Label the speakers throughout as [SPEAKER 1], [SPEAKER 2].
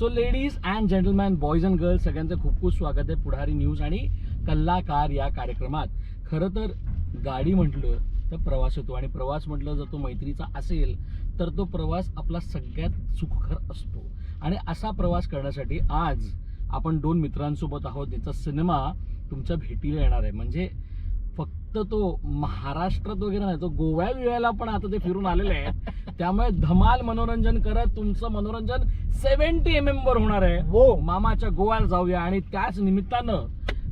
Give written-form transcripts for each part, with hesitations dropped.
[SPEAKER 1] So ladies and gentleman, boys and girls, सगळ्यांचं खूप खूप स्वागत आहे पुढारी न्यूज आणि कल्लाकार या कार्यक्रमात. खरं तर गाडी म्हटलं तर प्रवास होतो आणि प्रवास म्हटलं जर तो मैत्रीचा असेल तर तो प्रवास आपला सगळ्यात सुखकर असतो. आणि असा प्रवास करण्यासाठी आज आपण दोन मित्रांसोबत आहोत ज्याचा सिनेमा तुमच्या भेटीला येणार आहे. म्हणजे फक्त तो महाराष्ट्रात वगैरे नाही, तो गोव्याला पण आता ते फिरून आलेले आहेत. त्यामुळे धमाल मनोरंजन करत तुमचं मनोरंजन 70 mm वर होणार आहे. मामाच्या गोव्याला जाऊया आणि त्याच निमित्तानं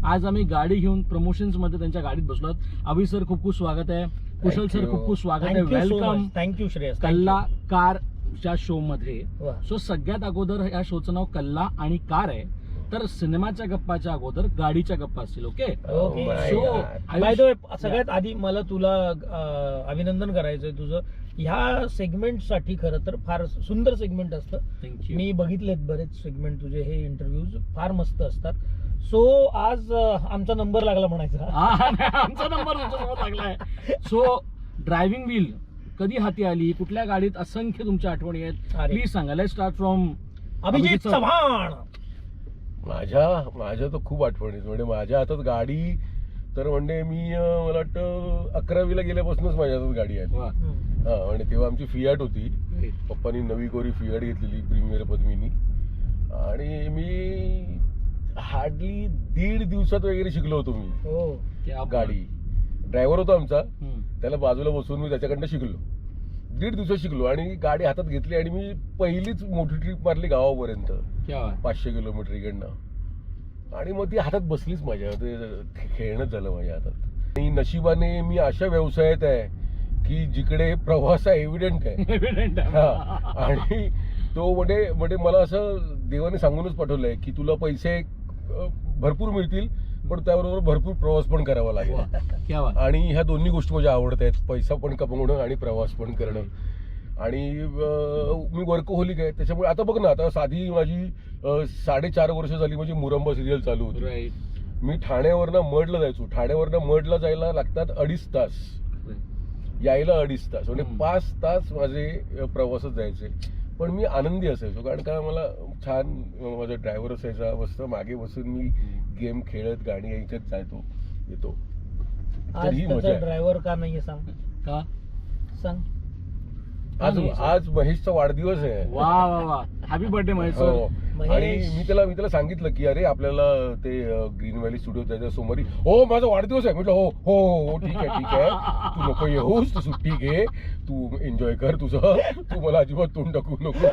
[SPEAKER 1] आज आम्ही गाडी घेऊन प्रमोशन्स मध्ये त्यांच्या गाडीत बसलो. अभि सर खूप खूप स्वागत आहे. कुशल सर खूप खूप स्वागत आहे. वेलकम.
[SPEAKER 2] थँक्यू श्रेयस.
[SPEAKER 1] कल्ला कारच्या शो मध्ये. सो सगळ्यात अगोदर या शोचं नाव कल्ला आणि कार आहे, तर सिनेमाच्या गप्पाच्या अगोदर गाडीच्या गप्पा असतील. Okay so
[SPEAKER 2] by the way, सगळ्यात आधी मला तुला अभिनंदन करायचंय तुझं ह्या सेगमेंट साठी. खरं तर फार सुंदर सेगमेंट असतं.
[SPEAKER 1] थँक्यू.
[SPEAKER 2] मी बघितलेत बरेच सेगमेंट तुझे, हे इंटरव्ह्यूज फार मस्त असतात. सो आज आमचा नंबर लागला म्हणायचा.
[SPEAKER 1] आमचा नंबर तुमच्यासोबत लागलाय. सो ड्रायव्हिंग व्हील कधी हाती आली, कुठल्या गाडीत असंख्य तुमच्या आठवणी आहेत, प्लीज सांगा. Let's start from
[SPEAKER 2] Abhijit Chavan.
[SPEAKER 3] माझ्या तर खूप आठवणी. म्हणजे माझ्या हातात गाडी तर म्हणजे मी मला वाटतं 11वीला गेल्यापासूनच माझ्या हातात गाडी आहे. हा, आणि तेव्हा आमची फियाट होती. पप्पानी नवी कोरी फियाट घेतलेली, प्रीमियर पद्मिनी. आणि मी हार्डली 1.5 दिवसात वगैरे शिकलो होतो मी गाडी. ड्रायव्हर होता आमचा, त्याला बाजूला बसून मी त्याच्याकडनं शिकलो. 1.5 दिवसात शिकलो आणि गाडी हातात घेतली आणि मी पहिलीच मोठी ट्रिप मारली गावापर्यंत, 500 किलोमीटर इकडनं. आणि मग ती हातात बसलीच माझ्या, ते खेळणंच झालं माझ्या हातात. आणि नशिबाने मी अशा व्यवसायात आहे की जिकडे प्रवास हा एव्हिडंट आहे. आणि तो म्हणजे मला असं देवाने सांगूनच पाठवलंय की तुला पैसे भरपूर मिळतील, पण त्याबरोबर भरपूर प्रवास पण करावा लागेल. आणि ह्या दोन्ही गोष्टी माझ्या आवडत आहेत, पैसा पण कमवणं आणि प्रवास पण करणं. आणि मी वर्कहोलिक आहे, त्याच्यामुळे आता बघ ना, आता साधी माझी 4.5 वर्ष झाली म्हणजे मुरंबा सिरियल चालू होती. मी ठाण्यावरनं मडला जायचो. ठाण्यावरनं मडला जायला लागतात 2.5 तास, यायला 2.5 तास, म्हणजे 5 तास माझे प्रवासात जायचे. पण मी आनंदी असायचो, कारण का मला छान माझा ड्रायव्हर असायचा. मस्त मागे बसून मी गेम खेळत गाडी यायच्यात जायचो येतो.
[SPEAKER 2] आज त्याचा ड्रायव्हर का नाहीये सांग?
[SPEAKER 1] का
[SPEAKER 2] सांग.
[SPEAKER 3] आज महेशचा वाढदिवस आहे.
[SPEAKER 1] वा वा वा, हॅपी बर्थडे महेश सर.
[SPEAKER 3] आणि मी त्याला सांगितलं की अरे आपल्याला ते ग्रीन व्हॅली स्टुडिओ त्याच्या सोमवारी. हो माझा वाढदिवस आहे. म्हटलं हो हो हो ठीक आहे, तू नको येऊस, तू सुट्टी घे, तू एन्जॉय कर तुझं, तू मला अजिबात तोंड टाकू नको.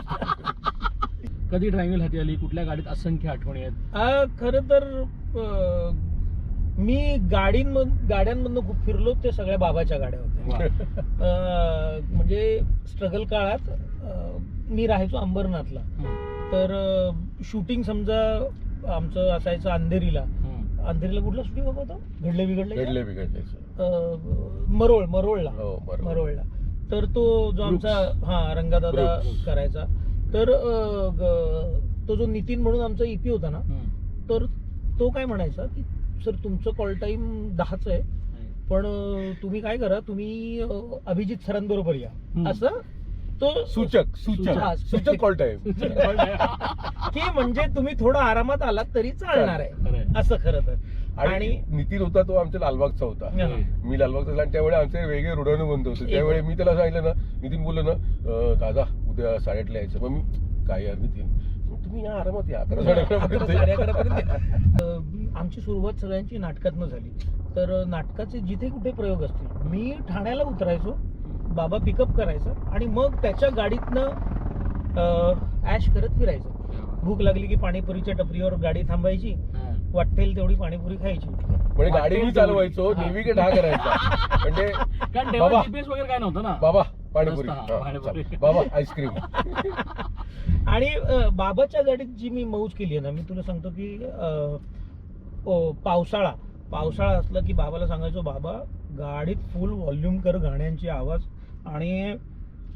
[SPEAKER 1] कधी ड्रायव्हिंग हाती आली, कुठल्या गाडीत असंख्य आठवणी आहेत?
[SPEAKER 2] खरं तर मी गाड्यांमधनं खूप फिरलो. ते सगळ्या बाबाच्या गाड्या होत्या. म्हणजे स्ट्रगल काळात मी राहायचो अंबरनाथला. तर शूटिंग समजा आमचं असायचं अंधेरीला. कुठला शूटिंग होता? घडले बिघडले मरोळला. तर तो जो आमचा रंगादादा करायचा. तर तो जो नितीन म्हणून आमचा ईपी होता ना, तर तो काय म्हणायचा की सर तुमचं कॉल टाइम 10च आहे, पण तुम्ही काय करा, तुम्ही अभिजित सरांबरोबर या. असं तो
[SPEAKER 3] सूचक कॉल टाइम
[SPEAKER 2] की म्हणजे तुम्ही थोडं आरामात आलात तरी चालणार आहे असं. खरं तर
[SPEAKER 3] आणि नितीन होता तो आमच्या लालबागचा होता, मी लालबागचा. आणि त्यावेळी आमचे वेगळे रोडाने बंद होते. त्यावेळी मी त्याला सांगितलं ना, नितीन बोललो ना दादा उद्या 8:30ला यायचं. मग मी काय यार नितीन, तुम्ही या आरामात या, 11-11:30. आमची सुरुवात सगळ्यांची नाटकातनं झाली. तर नाटकाचे जिथे कुठे प्रयोग असतील, मी ठाण्याला उतरायचो, बाबा पिकअप करायचा आणि मग त्याच्या गाडीतनं ऍश करत फिरायचं. भूक लागली की पाणीपुरीच्या टपरीवर गाडी थांबायची, वाटेल तेवढी पाणीपुरी खायची. म्हणजे गाडी मी चालवायचो, नेव्हिगेट हा करायचा. म्हणजे
[SPEAKER 1] बाबा जीपीएस वगैरे काय नव्हतं ना.
[SPEAKER 3] बाबा पाणीपुरी, बाबा आईस्क्रीम.
[SPEAKER 2] आणि बाबाच्या गाडीत जी मी मौज केली आहे ना, मी तुला सांगतो की पावसाळा असला की बाबाला सांगायचो, बाबा गाडीत फुल व्हॉल्यूम कर गाण्यांची आवाज, आणि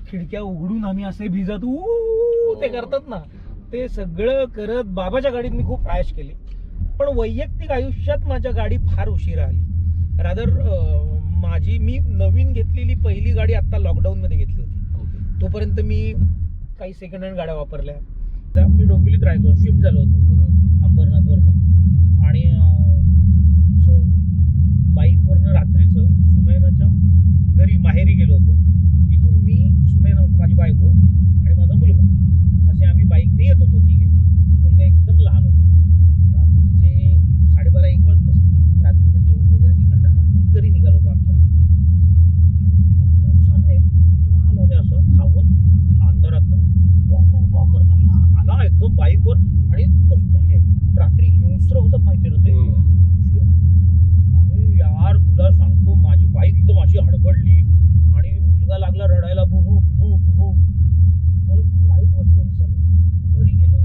[SPEAKER 2] खिडक्या उघडून आम्ही असे भिजत ते करतात ना, ते सगळं करत बाबाच्या गाडीत मी खूप ऐश केली. पण वैयक्तिक आयुष्यात माझ्या गाडी फार उशिरा आली. रादर मी नवीन घेतलेली पहिली गाडी आता लॉकडाऊन मध्ये घेतली होती. तोपर्यंत मी काही सेकंड हँड गाड्या वापरल्या. मी डोंबिवलीत राहायचो, शिफ्ट झालो होतो अंबरनाथवरनं आणि बाईकवरनं रात्रीचं सुनैनाच्या घरी माहेरी गेलो होतो. तिथून मी सुनैना म्हणजे माझी बायको आणि माझा मुलगा असे आम्ही बाईकने येत होतो तिघे. मुलगा एकदम लहान होता. रात्रीचे 12:30-1 वाजले असते. रात्रीचं जेवण वगैरे तिकडनं आम्ही घरी निघालो होतो आमच्या. आणि एक कुत्रा आला रे असं धावत अंधारातनं करत असा आला एकदम बाईकवर आणि कसं रात्री हिंस्र होतात माहिती ना ते. आणि यार तुला सांगतो माझी बाईक एकदम अशी हडबडली आणि मुलगा लागला रडायला बुबू बुबू बुबू. मला खूप वाईट वाटलं रे सर. घरी गेलो.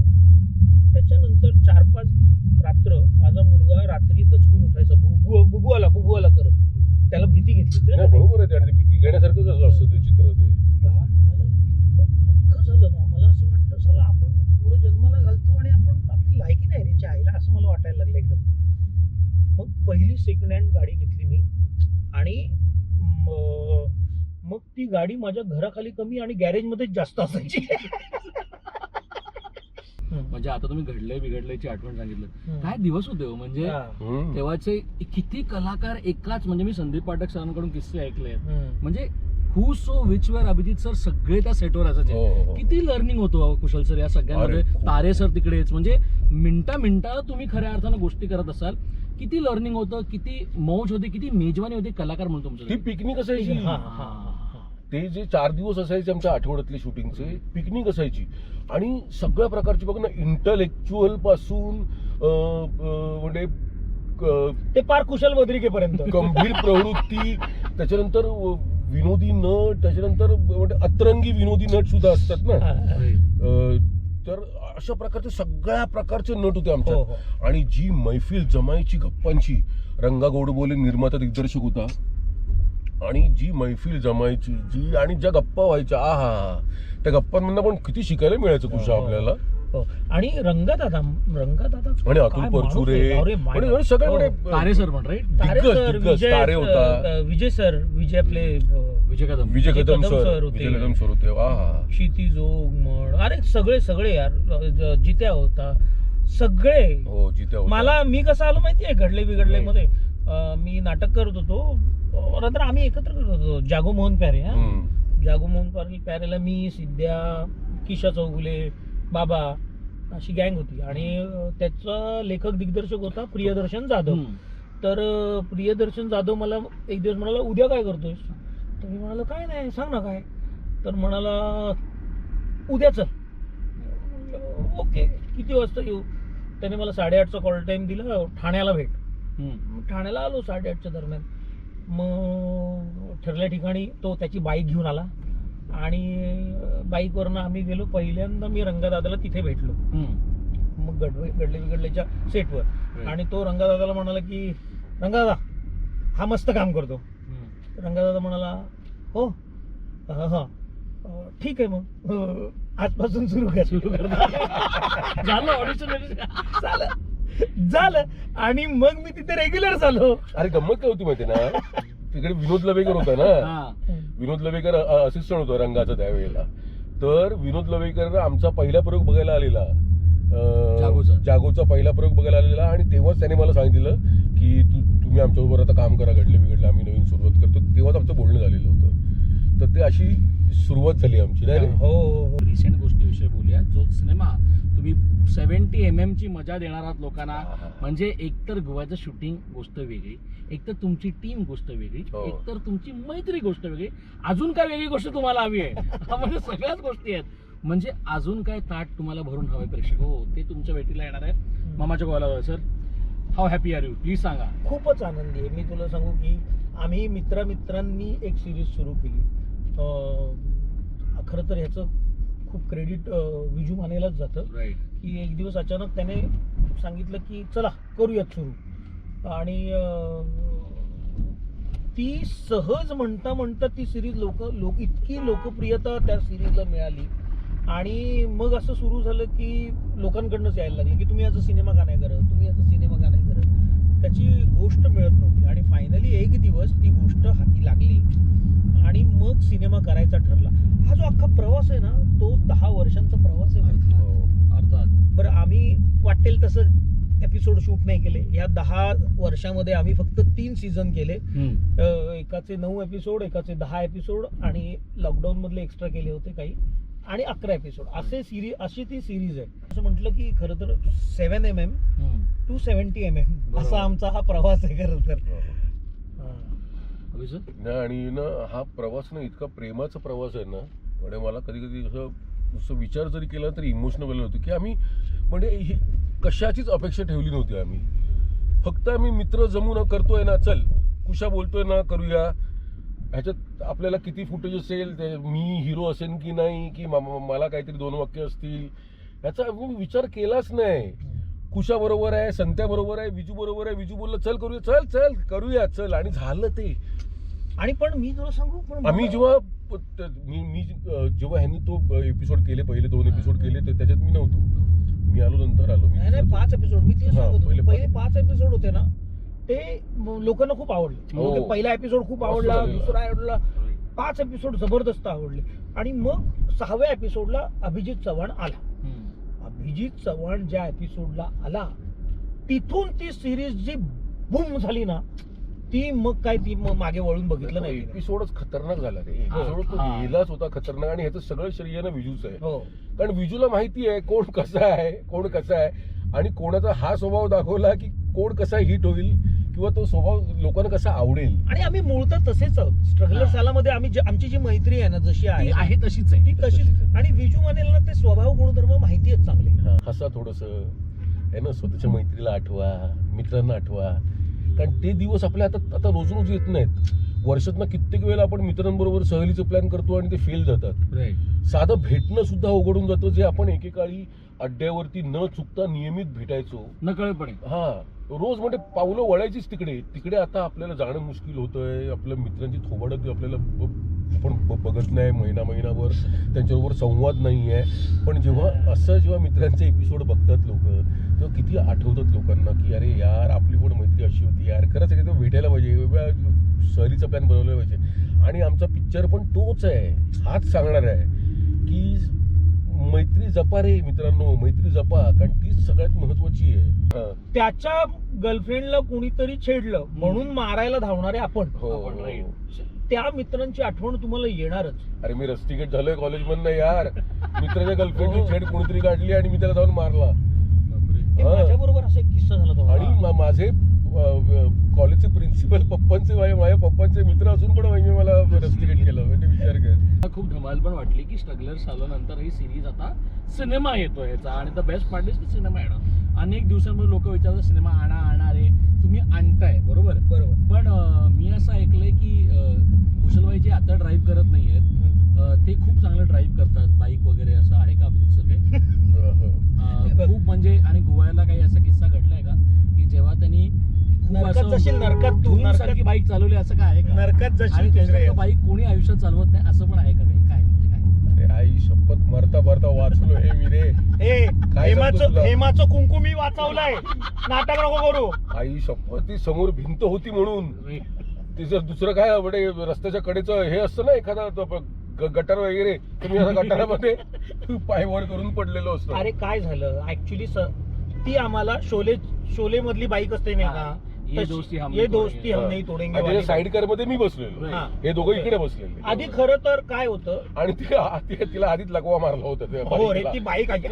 [SPEAKER 2] त्याच्यानंतर 4-5 रात्र माझा मुलगा रात्री दचकून उठायचा बुबू बुबू आला करत. त्याला भीती घेतली.
[SPEAKER 3] बरोबर आहे. आणि भीती घेण्यासारखंच असतं ते चित्र. ते
[SPEAKER 2] यार मला इतकं दुःख झालं ना. मला असं वाटलं चला आपण पुढे जन्माला घालतो आणि आपण आपली लायकी नाही रे आईला असं मला वाटायला लागलं एकदम. मग पहिली सेकंड हँड गाडी घेतली मी आणि मग ती गाडी माझ्या घराखाली कमी आणि गॅरेजमध्येच जास्त असायची.
[SPEAKER 1] म्हणजे आता तुम्ही घडलंय बिघडल्याची आठवण सांगितलं. काय दिवस होते हो. म्हणजे तेव्हाचे किती कलाकार एकाच, म्हणजे मी संदीप पाठक सरांकडून किस्से ऐकले म्हणजे हू सो विच वेअर अभिजित सर सगळे त्या सेटवर असायचे. किती लर्निंग होतो कुशल सर या सगळ्यांमध्ये. तारे सर तिकडेच. म्हणजे मिनिटा तुम्ही खऱ्या अर्थानं गोष्टी करत असाल. किती लर्निंग होतं, किती मौज होती, किती मेजवानी होती कलाकार म्हणून तुमचं.
[SPEAKER 3] ती पिकनिक असायची. ते जे 4 दिवस असायचे आमच्या आठवड्यातले शूटिंगचे पिकनिक असायची. आणि सगळ्या प्रकारची बघ ना, इंटलेक्च्युअल पासून म्हणजे
[SPEAKER 2] ते पार कुशल बद्रिकेपर्यंत
[SPEAKER 3] गंभीर प्रवृत्ती, त्याच्यानंतर विनोदी नट, त्याच्यानंतर म्हणजे अतरंगी विनोदी नट सुद्धा असतात ना. तर अशा प्रकारचे सगळ्या प्रकारचे नट होते आमच्यात. आणि जी मैफिल जमायची गप्पांची, रंगा गोडबोले निर्माता दिग्दर्शक होता. आणि जी मैफिल जमायची जी आणि ज्या गप्पा व्हायच्या आहा, त्या गप्पांमधनं पण किती शिकायला मिळायचं कुशा आपल्याला.
[SPEAKER 2] आणि रंगादादा
[SPEAKER 3] आणि अतुल परचुरे सगळे
[SPEAKER 1] तारे सर पण राईट.
[SPEAKER 3] तारे होता.
[SPEAKER 2] विजय सर, विजय आपले
[SPEAKER 3] विजय कदम सर होते.
[SPEAKER 2] क्षिती जोग म्हण, अरे सगळे यार. जित्या होता सगळे.
[SPEAKER 3] हो जित्या.
[SPEAKER 2] मी कसं आलो माहितीये घडले बिघडले मध्ये. मी नाटक करत होतो. नंतर आम्ही एकत्र करत होतो जागो मोहन प्यारे. जागो मोहन प्यारेला मी, सिद्ध्या, किशा चौगुले, बाबा अशी गँग होती. आणि त्याचा लेखक दिग्दर्शक होता प्रियदर्शन जाधव. तर प्रियदर्शन जाधव मला एक दिवस म्हणाला उद्या काय करतोयस. तर मी म्हणालो काय नाही सांग ना काय. तर म्हणाला उद्याच. ओके किती वाजता येऊ. त्याने मला 8:30चा कॉल टाइम दिला. ठाण्याला भेट. ठाण्याला आलो 8:30च्या दरम्यान. मग ठरल्या ठिकाणी तो त्याची बाईक घेऊन आला आणि बाईकवरनं आम्ही गेलो. पहिल्यांदा मी रंगादादाला तिथे भेटलो. मग घडले बिघडलेच्या सेटवर. आणि तो रंगादादाला म्हणाला की रंगादादा हा मस्त काम करतो. रंगादादा म्हणाला हो हा ठीक आहे मग आजपासून सुरू कर.
[SPEAKER 1] झालं ऑडिशन
[SPEAKER 2] झालं. आणि मग मी तिथे रेग्युलर झालो.
[SPEAKER 3] अरे गंमत काय होती माहिती ना, तिकडे विनोद लवेकर होता ना. विनोद लवेकर असिस्टंट होता रंगाचा त्यावेळेला. तर विनोद लवेकर आमचा पहिला प्रयोग बघायला आलेला. जागोचा पहिला प्रयोग बघायला आलेला. आणि तेव्हाच त्याने मला सांगितलं की तुम्ही आमच्याबरोबर आता काम करा. घडले बिघडले आम्ही नवीन सुरुवात करतो. तेव्हाच आमचं बोलणं झालेलं होतं. तर ते अशी सुरुवात झाली आमची. नाही
[SPEAKER 2] हो.
[SPEAKER 1] रिसेंट गोष्टीविषयी बोलूया. जो सिनेमा तुम्ही 70 mm ची मजा देणार आहात लोकांना. म्हणजे एकतर गोव्याचं शूटिंग गोष्ट वेगळी, एकतर तुमची टीम गोष्ट वेगळी, एकतर तुमची मैत्री गोष्ट वेगळी. अजून काय वेगळी गोष्ट तुम्हाला हवी आहे. म्हणजे सगळ्याच गोष्टी आहेत. म्हणजे अजून काय ताट तुम्हाला भरून हवे प्रेक्षक. हो ते तुमच्या भेटीला येणार आहे. मामाच्या गोव्याला. Sir how happy are you please सांगा.
[SPEAKER 2] खूपच आनंदी आहे. मी तुला सांगू की आम्ही मित्रांनी एक सिरीज सुरू केली. खरं तर ह्याचं खूप क्रेडिट विजू मानेलाच जातं. की एक दिवस अचानक त्याने सांगितलं की चला करूयात सुरू. आणि ती सहज म्हणता ती सिरीज इतकी लोकप्रियता त्या सिरीजला मिळाली. आणि मग असं सुरू झालं की लोकांकडनंच यायला लागलं की तुम्ही याचा सिनेमा का नाही करत, तुम्ही याचा सिनेमा का नाही करत. त्याची गोष्ट मिळत नव्हती. आणि फायनली एक दिवस ती गोष्ट हाती लागली आणि मग सिनेमा करायचा ठरला. हा जो अख्खा प्रवास आहे ना तो 10 वर्षांचा प्रवास आहे. वाटेल तसं एपिसोड शूट नाही केले. या 10 वर्षामध्ये आम्ही फक्त 3 सीझन केले. एकाचे 9 एपिसोड, एकाचे 10 एपिसोड आणि लॉकडाऊन मधले एक्स्ट्रा केले होते काही, आणि 11 एपिसोड अशी ती सिरीज आहे. असं म्हटलं की खरं तर 7mm to 70mm असा आमचा हा प्रवास आहे खरं तर.
[SPEAKER 3] नाही, आणि ना हा प्रवास ना इतका प्रेमाचा प्रवास आहे ना, म्हणजे मला कधी कधी असं विचार जरी केला तरी इमोशनल होतो की आम्ही म्हणजे कशाचीच अपेक्षा ठेवली नव्हती. आम्ही फक्त आम्ही मित्र जमून करतोय ना, चल कुशा बोलतोय ना, करूया. ह्याच्यात आपल्याला किती फुटेज असेल, मी हिरो असेल की नाही, की मला काहीतरी 2 वाक्य असतील, याचा आम्ही विचार केलाच नाही. कुशा बरोबर आहे, संत्या बरोबर आहे, विजू बरोबर आहे. विजू बोललं चल करूया, चल चल करूया चल, आणि झालं ते.
[SPEAKER 2] आणि पण मी तुला सांगू, पण
[SPEAKER 3] आम्ही जेव्हा जेव्हा ह्यांनी तो एपिसोड केले, पहिले 2 एपिसोड केले, तर त्याच्यात मी नव्हतो. मी आलो, नंतर आलो.
[SPEAKER 2] नाही 5 एपिसोड मी तेच सांगत होतो. पहिले 5 एपिसोड होते ना, ते लोकांना खूप आवडले. पहिला एपिसोड खूप आवडला, दुसरा आवडला, 5 एपिसोड जबरदस्त आवडले. आणि मग 6व्या एपिसोडला अभिजित चव्हाण आला. अभिजित चव्हाण ज्या एपिसोडला आला, तिथून ती सिरीज जी बूम झाली ना, ती मग काय, ती मग मागे वळून बघितलं नाही.
[SPEAKER 3] एपिसोडच खतरनाक झाला रे. एपिसोड तो गेलाच होता खतरनाक, आणि ह्याचं सगळं श्रेय ना विजूच आहे. कारण विजूला माहिती आहे कोण कसं आहे, आणि कोणाचा हा स्वभाव दाखवला की कोण कसा हिट होईल, किंवा तो स्वभाव लोकांना कसा आवडेल. आणि
[SPEAKER 2] आम्ही मूळतः तसेच आहोत. स्ट्रगलर सालामध्ये आमची जी मैत्री आहे ना, जशी आहे
[SPEAKER 1] तशीच आहे,
[SPEAKER 2] ती तशीच. आणि विजू म्हणेल ना, ते स्वभाव गुणधर्म माहिती आहेत चांगले.
[SPEAKER 3] हसा थोडस आहे ना, स्वतःच्या मैत्रीला आठवा, मित्रांना आठवा. कारण ते दिवस आपल्या आता रोज रोज येत नाहीत. वर्षात ना कित्येक वेळेला आपण मित्रांबरोबर सहलीचं प्लॅन करतो आणि ते फेल जातात. साधं भेटणं सुद्धा उघडून जातं, जे आपण एकेकाळी अड्ड्यावरती न चुकता नियमित भेटायचो
[SPEAKER 1] नकळतपणे.
[SPEAKER 3] रोज म्हणजे पावलं वळायचीच तिकडे आता आपल्याला जाणं मुश्किल होतंय. आपल्या मित्रांची थोबाडत आपल्याला आपण बघत नाही महिनाभर, त्यांच्याबरोबर संवाद नाही आहे. पण जेव्हा मित्रांचे एपिसोड बघतात लोक, तेव्हा किती आठवतात लोकांना की अरे यार, आपली पण मैत्री अशी होती यार, खरंच आहे, तेव्हा भेटायला पाहिजे, सहलीचा प्लॅन बनवला पाहिजे. आणि आमचा पिक्चर पण तोच आहे, हाच सांगणार आहे की मैत्री जपा रे मित्रांनो, मैत्री जपा, कारण तीच सगळ्यात महत्वाची आहे.
[SPEAKER 2] त्याच्या गर्लफ्रेंडला कुणीतरी छेडलं म्हणून मारायला धावणारे आपण. त्या मित्रांची आठवण तुम्हाला येणारच.
[SPEAKER 3] अरे मी रस्टिकेट झालोय कॉलेजमधनं यार. मित्राच्या गर्लफ्रेंडची छेड कोणीतरी काढली आणि मी त्याला जाऊन मारला.
[SPEAKER 2] माझ्या बरोबर असा एक किस्सा झाला.
[SPEAKER 3] आणि माझे कॉलेजचे प्रिन्सिपल माझ्या पप्पांचे मित्र असून पण मला रस्टिकेट केलं. म्हणजे विचार कर.
[SPEAKER 1] खूप धमाल पण वाटली की स्ट्रगलर आल्यानंतर ही सिरीज आता सिनेमा येतोय याचा. आणि द बेस्ट पार्ट इज की सिनेमा येणार. अनेक दिवसांमध्ये लोक विचारतात सिनेमा आणा रे, तुम्ही आणताय बरोबर. पण मी असं ऐकलंय की कुशलबाई जे आता ड्राईव्ह करत नाहीयेत, ते खूप चांगलं ड्राईव्ह करतात बाईक वगैरे. असं आहे का अभिजित सगळे? खूप म्हणजे. आणि गोव्याला काही असा किस्सा घडलाय का की जेव्हा त्यांनी
[SPEAKER 2] नरकात
[SPEAKER 1] सारखी बाईक चालवली, असं काय आहे का?
[SPEAKER 2] नरकात
[SPEAKER 1] आणि त्याच्यात बाईक कोणी आयुष्यात चालवत नाही, असं पण आहे का? काही काय म्हणजे काय?
[SPEAKER 3] आई शपथ, मरता वाचलो हे मी रे.
[SPEAKER 2] हेमाचं कुंकू मी वाचवलंय, नाटक नको करू.
[SPEAKER 3] आई शपथ, ती समोर भिंत होती म्हणून. तिचं दुसरं काय म्हणजे रस्त्याच्या कडेचं हे असतं ना, एखादा गटार वगैरे, तुम्ही आता गटारामध्ये पाय वर करून पडलेलो असतो.
[SPEAKER 2] अरे काय झालं ऍक्च्युली, ती आम्हाला शोले मधली बाईक असते नाही का, ये दोस्ती हम नहीं तोडेंगे,
[SPEAKER 3] साईड कार मध्ये मी बसलेलो, हे दोघं इकडे बसलेले.
[SPEAKER 2] आधी खरं तर काय होतं,
[SPEAKER 3] आणि तिला आधीच लकवा मारला होता.
[SPEAKER 2] हो रे, ती बाईक अशी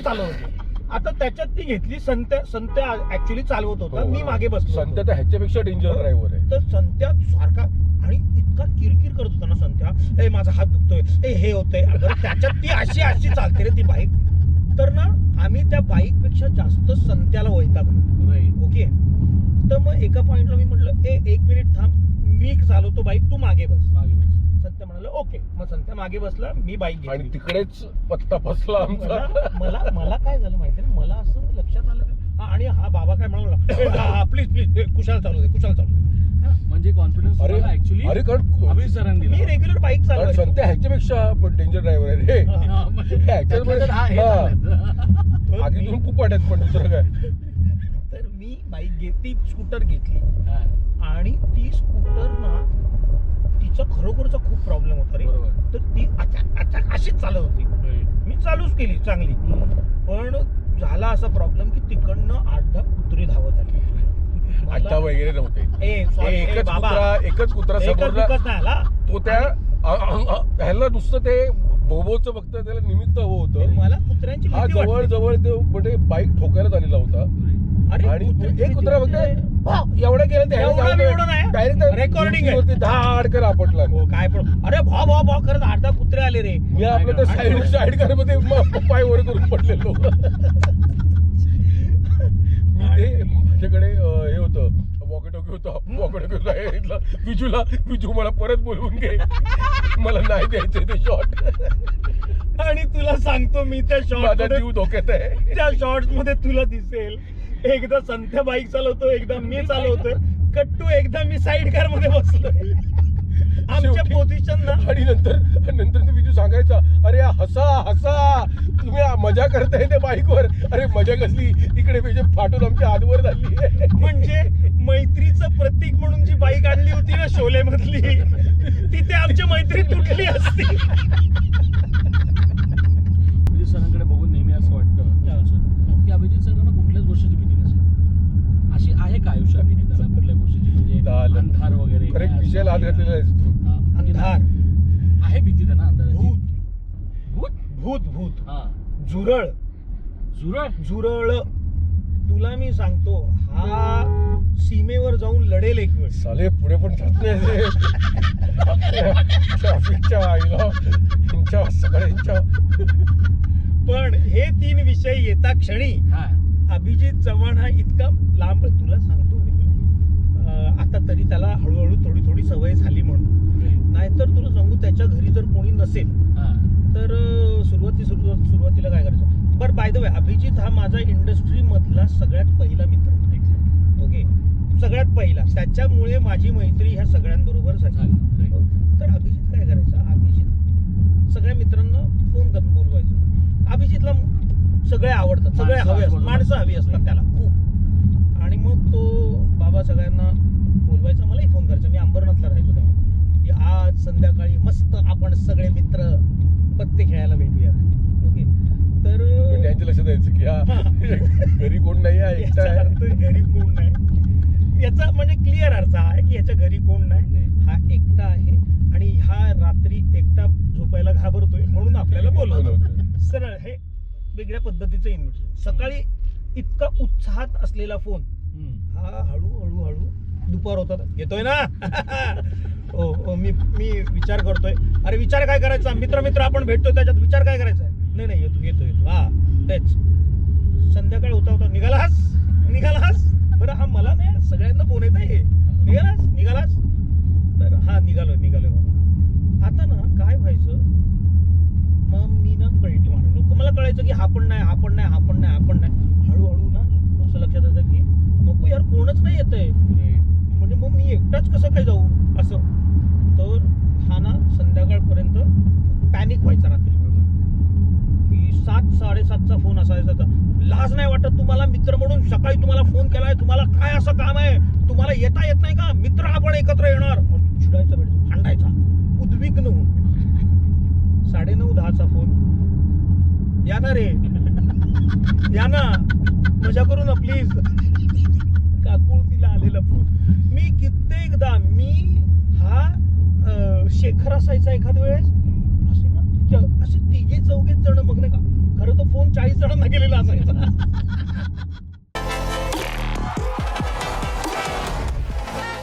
[SPEAKER 2] चालवत होती. आता त्याच्यात ती घेतली, संत्या ऍक्च्युली चालवत होता, मी मागे बसलो.
[SPEAKER 3] संत्या तर ह्याच्यापेक्षा डेंजर ड्रायव्हर आहे.
[SPEAKER 2] तर संत्या सारखा, आणि इतका किरकिर करत होता ना संत्या, माझा हात दुखतोय, हे होतंय. त्याच्यात ती अशी चालते रे ती बाईक. तर ना आम्ही त्या बाईक पेक्षा जास्त संत्याला वैतागलो. ओके. तर मग एका पॉइंटला मी म्हटलं, 1 मिनिट थांब, मी चालवतो बाईक, तू मागे बस. संत्या म्हणाला ओके. मग संत्या मागे बसला, मी बाईक घेतली.
[SPEAKER 3] आणि तिकडेच पत्ता फसला आमचा.
[SPEAKER 2] मला काय झालं माहिती ना, मला असं लक्षात आलं का, आणि हा बाबा काय म्हणाला, प्लीज कुशाल चालू दे.
[SPEAKER 1] म्हणजे कॉन्फिडन्स ऍक्च्युअली अभिजित सरांनी
[SPEAKER 2] मी रेग्युलर बाईक चालवतो.
[SPEAKER 3] संत्या ह्याच्यापेक्षा डेंजर ड्रायव्हर आहे रे. आगीतून खूप वाटत, पण दुसरं काय.
[SPEAKER 2] तर मी ती स्कूटर घेतली, आणि ती स्कूटर ना, तिचा खरोखरचा खूप प्रॉब्लेम होता रे. तर ती अचाक अशीच चालत होती. मी चालूच केली चांगली, पण झाला असा प्रॉब्लेम की तिकडनं 8-10 कुत्री धावत आली.
[SPEAKER 3] अड्डा वगैरे नव्हते, एकच कुत्रा समोरला
[SPEAKER 2] एकच नाही आला.
[SPEAKER 3] तो त्या ह्याला नुसतं ते भोबोचं फक्त त्याला निमित्त हवं होतं.
[SPEAKER 2] मला कुत्र्यांची
[SPEAKER 3] हा
[SPEAKER 2] भीती वाटते.
[SPEAKER 3] जवळ ते म्हणजे बाईक ठोकायला आलेला होता
[SPEAKER 2] अरे,
[SPEAKER 3] आणि
[SPEAKER 2] कुत्र्याची
[SPEAKER 3] एक कुत्रा
[SPEAKER 2] भीती वाटते.
[SPEAKER 3] फक्त एवढं केलं
[SPEAKER 2] एवढं नाही.
[SPEAKER 3] डायरेक्ट
[SPEAKER 2] Recording आहे.
[SPEAKER 3] धाडकर आपटला.
[SPEAKER 2] हो, काय पण अरे भा खरंच 8-10 कुत्रे आले रे.
[SPEAKER 3] मी आपलं त्या साईड कार मध्ये पाय वर करून पडलेलो. मी ते माझ्याकडे हे होतं वॉकेटॉकी होतं. विजू मला परत बोलवून घे, मला नाही द्यायचं ते शॉट.
[SPEAKER 2] आणि तुला सांगतो मी त्या
[SPEAKER 3] माझा
[SPEAKER 2] शॉर्ट
[SPEAKER 3] जीव धोक्यात आहे.
[SPEAKER 2] त्या शॉर्ट्स मध्ये तुला दिसेल, एकदा संध्या बाईक चालवतो, एकदा मी चालवतोय, कट्टू एकदा मी साईड कार मध्ये बसलोय. आमच्या
[SPEAKER 3] शेवटी-
[SPEAKER 2] पोझिशन ना,
[SPEAKER 3] आणि नंतर ते विजू सांगायचा, अरे हसा तुम्ही मजा करताय त्या बाईकवर. अरे मजा कसली, इकडे म्हणजे फाटून आमच्या हातवर झाली आहे.
[SPEAKER 2] म्हणजे मैत्रीचं प्रतीक म्हणून जी बाईक आणली होती ना शोले मधली, तिथे आमची मैत्री तुटली असती.
[SPEAKER 1] अभिजित सरांकडे बघून नेहमी असं वाटतं सर की अभिजित सरांना कुठल्याच गोष्टीची भीती नसेल. अशी आहे का आयुष्यात भीती त्यांना कुठल्या गोष्टीची, म्हणजे
[SPEAKER 3] झालं.
[SPEAKER 1] अंधार वगैरे
[SPEAKER 3] करेक्ट विषयाला हात घातलेला आहेस तू.
[SPEAKER 2] अंधार,
[SPEAKER 1] आहे भीती त्यांना अंधाराची.
[SPEAKER 2] भूत
[SPEAKER 1] भूत
[SPEAKER 2] भूत भूत
[SPEAKER 1] हा
[SPEAKER 2] झुरळ
[SPEAKER 1] झुरळ.
[SPEAKER 2] तुला मी सांगतो, हा सीमेवर जाऊन लढेल एक वेळ.
[SPEAKER 3] साले पुढे पण जात नाही ट्रॅफिकच्या आईला यांच्या सगळ्यांच्या.
[SPEAKER 2] पण हे 3 विषय येता क्षणी
[SPEAKER 1] हा
[SPEAKER 2] अभिजित चव्हाण हा इतका लांब, तुला सांगतो मी, आता तरी त्याला हळूहळू थोडी सवय झाली म्हणून. नाहीतर तुला सांगू, त्याच्या घरी जर कोणी नसेल
[SPEAKER 1] हा
[SPEAKER 2] तर सुरुवातीला काय करायचं. बरं, बाय द वे, अभिजित हा माझा इंडस्ट्री मधला सगळ्यात पहिला मित्र. ओके, सगळ्यात पहिला. त्याच्यामुळे माझी मैत्री ह्या सगळ्यांबरोबर झाली. तर अभिजित काय करायचा, अभिजित सगळ्या मित्रांना फोन करून बोलवायचं. अभिजितला सगळे आवडतात, सगळे हवे असतात, माणसं हवी असतात त्याला खूप. आणि मग तो बाबा सगळ्यांना बोलवायचा, मलाही फोन करायचा. मी अंबरनाथला राहायचो तेव्हा, की आज संध्याकाळी मस्त आपण सगळे मित्र पत्ते खेळायला भेटूया. ओके, तर
[SPEAKER 3] पण त्यांच्या लक्षात यायचं की हा घरी कोण नाही आहे, एकटा
[SPEAKER 2] याचा
[SPEAKER 3] आहे.
[SPEAKER 2] अर्थ घरी कोण नाही, याचा म्हणजे क्लिअर अर्थ हा आहे की याच्या घरी कोण नाही, हा एकटा आहे आणि हा रात्री एकटा झोपायला घाबरतोय म्हणून आपल्याला बोलवतो. सरळ हे वेगळ्या पद्धतीचं इन्व्हिटेशन. सकाळी इतका उत्साहात असलेला फोन हा हळूहळू दुपार होता, येतोय ना. हो, मी विचार करतोय. अरे विचार काय करायचा, मित्र आपण भेटतोय त्याच्यात विचार काय करायचा. नाही येतो हा तेच. संध्याकाळ होता, निघालास. बरं, हा मला नाही, सगळ्यांना फोन येत आहे, निघालास. तर हा निघालोय बाबा. आता ना काय व्हायचं, मग मी ना कळटी मारायचो. मला कळायचं की हा पण नाही. हळूहळू ना असं लक्षात येतं की नको यार, कोणच नाही येतंय, म्हणजे मग मी एकटाच कसं काय जाऊ असं. तर हा ना संध्याकाळपर्यंत पॅनिक व्हायचा रात्री, की 7-7:30चा फोन असायचा. लाज नाही वाटत तुम्हाला, मित्र म्हणून सकाळी तुम्हाला फोन केलाय, तुम्हाला काय असं काम आहे, तुम्हाला येता येत नाही का, मित्र आपण एकत्र येणार. चिडायचा, भांडायचा, उद्विग्न होऊन. 9:30-10चा फोन, या ना रे, या ना, मजा करू ना प्लीज. काकुळतीला आलेला फोन. मी कित्येकदा, हा शेखर असायचा एखाद वेळेस, असे 3-4 जण, मग नाही का, खरं तर फोन 40 जणांना गेलेला असायचा.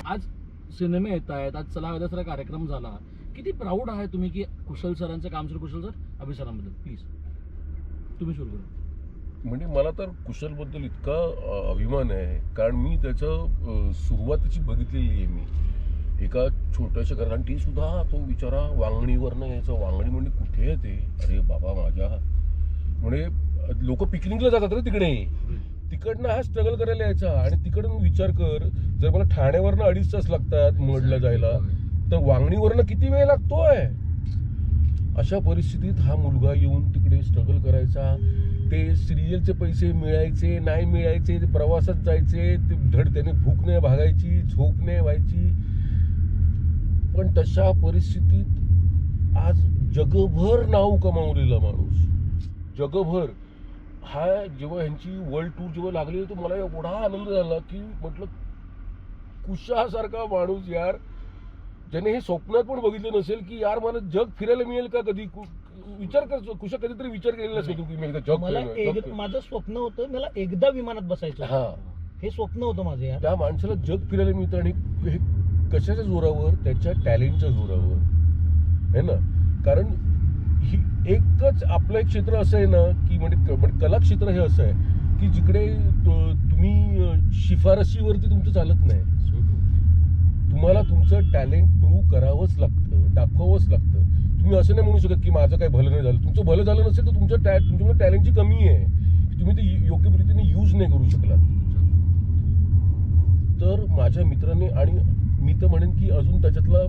[SPEAKER 1] आज सिनेमे येत आहेत, आज चला वेदासरा कार्यक्रम झाला. किती प्राऊड आहे तुम्ही की कुशल सरांचं काम सुरू. कुशल सर, अभि सरांबद्दल प्लीज तुम्ही सुरू करा.
[SPEAKER 3] म्हणजे मला तर कुशलबद्दल इतका अभिमान आहे, कारण मी त्याचं सुरुवातीची बघितलेली आहे. मी एका छोट्याशा घरात, आणि ती सुद्धा तो बिचारा वांगणीवरनं यायचं. वांगणी म्हणजे कुठे आहे ते, अरे बाबा माझ्या, म्हणजे लोक पिकनिकला जातात रे तिकडे, तिकडनं हा स्ट्रगल करायला यायचा. आणि तिकडून विचार कर, जर मला ठाण्यावरनं 2.5 तास लागतात मडला जायला, तर वांगणीवरनं किती वेळ लागतोय. अशा परिस्थितीत हा मुलगा येऊन तिकडे स्ट्रगल करायचा. ते सिरियलचे पैसे मिळायचे नाही मिळायचे, ते प्रवासात जायचे, ते धड त्याने भूक नाही भागायची, झोप नाही व्हायची. पण तशा परिस्थितीत आज जगभर नाव कमावलेला माणूस, जगभर हा जेव्हा ह्यांची वर्ल्ड टूर जेव्हा लागली तर मला एवढा आनंद झाला की म्हटलं कुशासारखा माणूस यार, ज्याने हे स्वप्नात पण बघितलं नसेल की यार मला जग फिरायला मिळेल का कधी. विचार करतो कुशा, कधीतरी विचार केलेला असेल की मी एकदा जग
[SPEAKER 2] मला
[SPEAKER 3] फिरेन.
[SPEAKER 2] माझं स्वप्न होतं मला एकदा विमानात बसायचं
[SPEAKER 3] हा,
[SPEAKER 2] हे स्वप्न होतं माझं यार.
[SPEAKER 3] त्या माणसाला जग फिरायला मिळतं आणि हे कशाच्या जोरावर, त्याच्या टॅलेंटच्या जोरावर आहे ना. कारण ही एकच आपलं एक क्षेत्र असं आहे ना की म्हणजे कला क्षेत्र हे असं आहे की जिकडे तुम्ही शिफारशीवरती तुमचं चालत नाही. तुम्हाला तुमचं टॅलेंट प्रूव्ह करावंच लागतं, दाखवावंच लागतं. तुम्ही असं नाही म्हणू शकत की माझं काही भलं नाही झालं. तुमचं भलं झालं नसेल तर तुमच्याकडे टॅलेंटची कमी आहे, तुम्ही ते योग्य पद्धतीने यूज नाही करू शकलात. तर माझ्या मित्राने, आणि मी तर म्हणेन की अजून त्याच्यातलं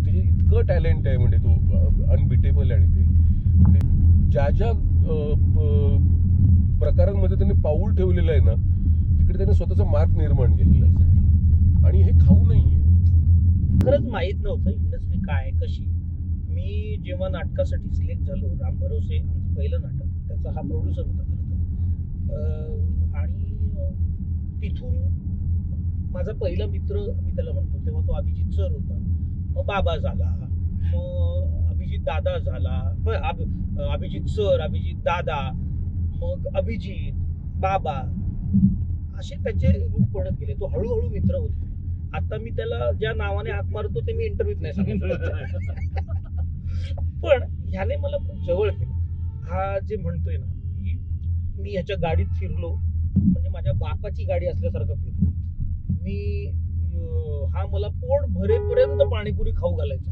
[SPEAKER 3] ते इतकं टॅलेंट आहे म्हणजे तो अनबिटेबल आहे. आणि ते म्हणजे ज्या प्रकारांमध्ये त्यांनी पाऊल ठेवलेलं आहे ना तिकडे त्याने स्वतःचा मार्ग निर्माण केलेला आहे. आणि हे खाऊ नाहीये.
[SPEAKER 2] खरंच माहित नव्हतं इंडस्ट्री काय कशी. मी जेव्हा नाटकासाठी सिलेक्ट झालो, राम भरोसे आमचं पहिलं नाटक, त्याचा हा प्रोड्युसर होता खरं तर. आणि तिथून माझा पहिला मित्र मी त्याला म्हणतो, तेव्हा तो अभिजित सर होता, मग बाबा झाला, मग अभिजित दादा झाला, अभिजित सर, अभिजित दादा, मग अभिजित बाबा, असे त्याचे रूप पडत गेले. तो हळूहळू मित्र होतो. आता मी त्याला ज्या नावाने हाक मारतो ते मी इंटरव्ह्यूत नाही सांगितलं. पण ह्याने मला खूप जवळ केलं. हा जे म्हणतोय ना की मी ह्याच्या गाडीत फिरलो म्हणजे माझ्या बापाची गाडी असल्यासारखं फिरलो मी. हा मला पोट भरेपर्यंत पाणीपुरी खाऊ घालायचा.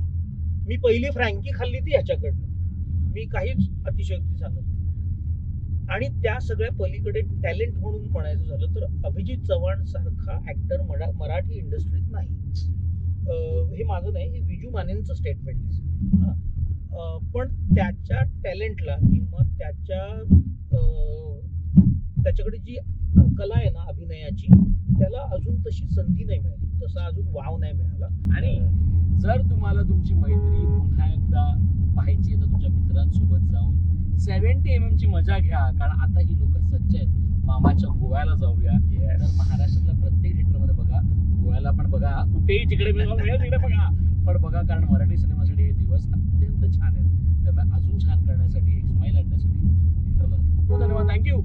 [SPEAKER 2] मी पहिली फ्रँकी खाल्ली ती ह्याच्याकडनं. मी काहीच अतिशयोक्ती सांगत नाही. आणि त्या सगळ्या पलीकडे टॅलेंट म्हणून म्हणायचं झालं तर अभिजित चव्हाण सारखा ऍक्टर मराठी इंडस्ट्रीत नाही. हे माझं नाही, हे विजू मानेंचं स्टेटमेंट आहे. पण त्याच्या टॅलेंटला किंवा त्याच्याकडे जी कला आहे ना अभिनयाची, त्याला अजून तशी संधी नाही मिळाली, तसा अजून वाव नाही मिळाला.
[SPEAKER 1] आणि जर तुम्हाला तुमची मैत्री पुन्हा एकदा पाहायची तर तुमच्या मित्रांसोबत जाऊन 70 mm ची मजा घ्या. कारण आता ही लोक सज्ज आहेत. मामाच्या गोव्याला जाऊया. तर महाराष्ट्रातल्या प्रत्येक थिएटरमध्ये बघा, गोव्याला पण बघा, कुठेही जिकडे मिळेल तिकडे बघा, पण बघा. कारण मराठी सिनेमासाठी हे दिवस अत्यंत छान आहेत. त्यामुळे अजून छान करण्यासाठी, एक स्माईल आणण्यासाठी थिएटरला खूप खूप धन्यवाद. थँक्यू.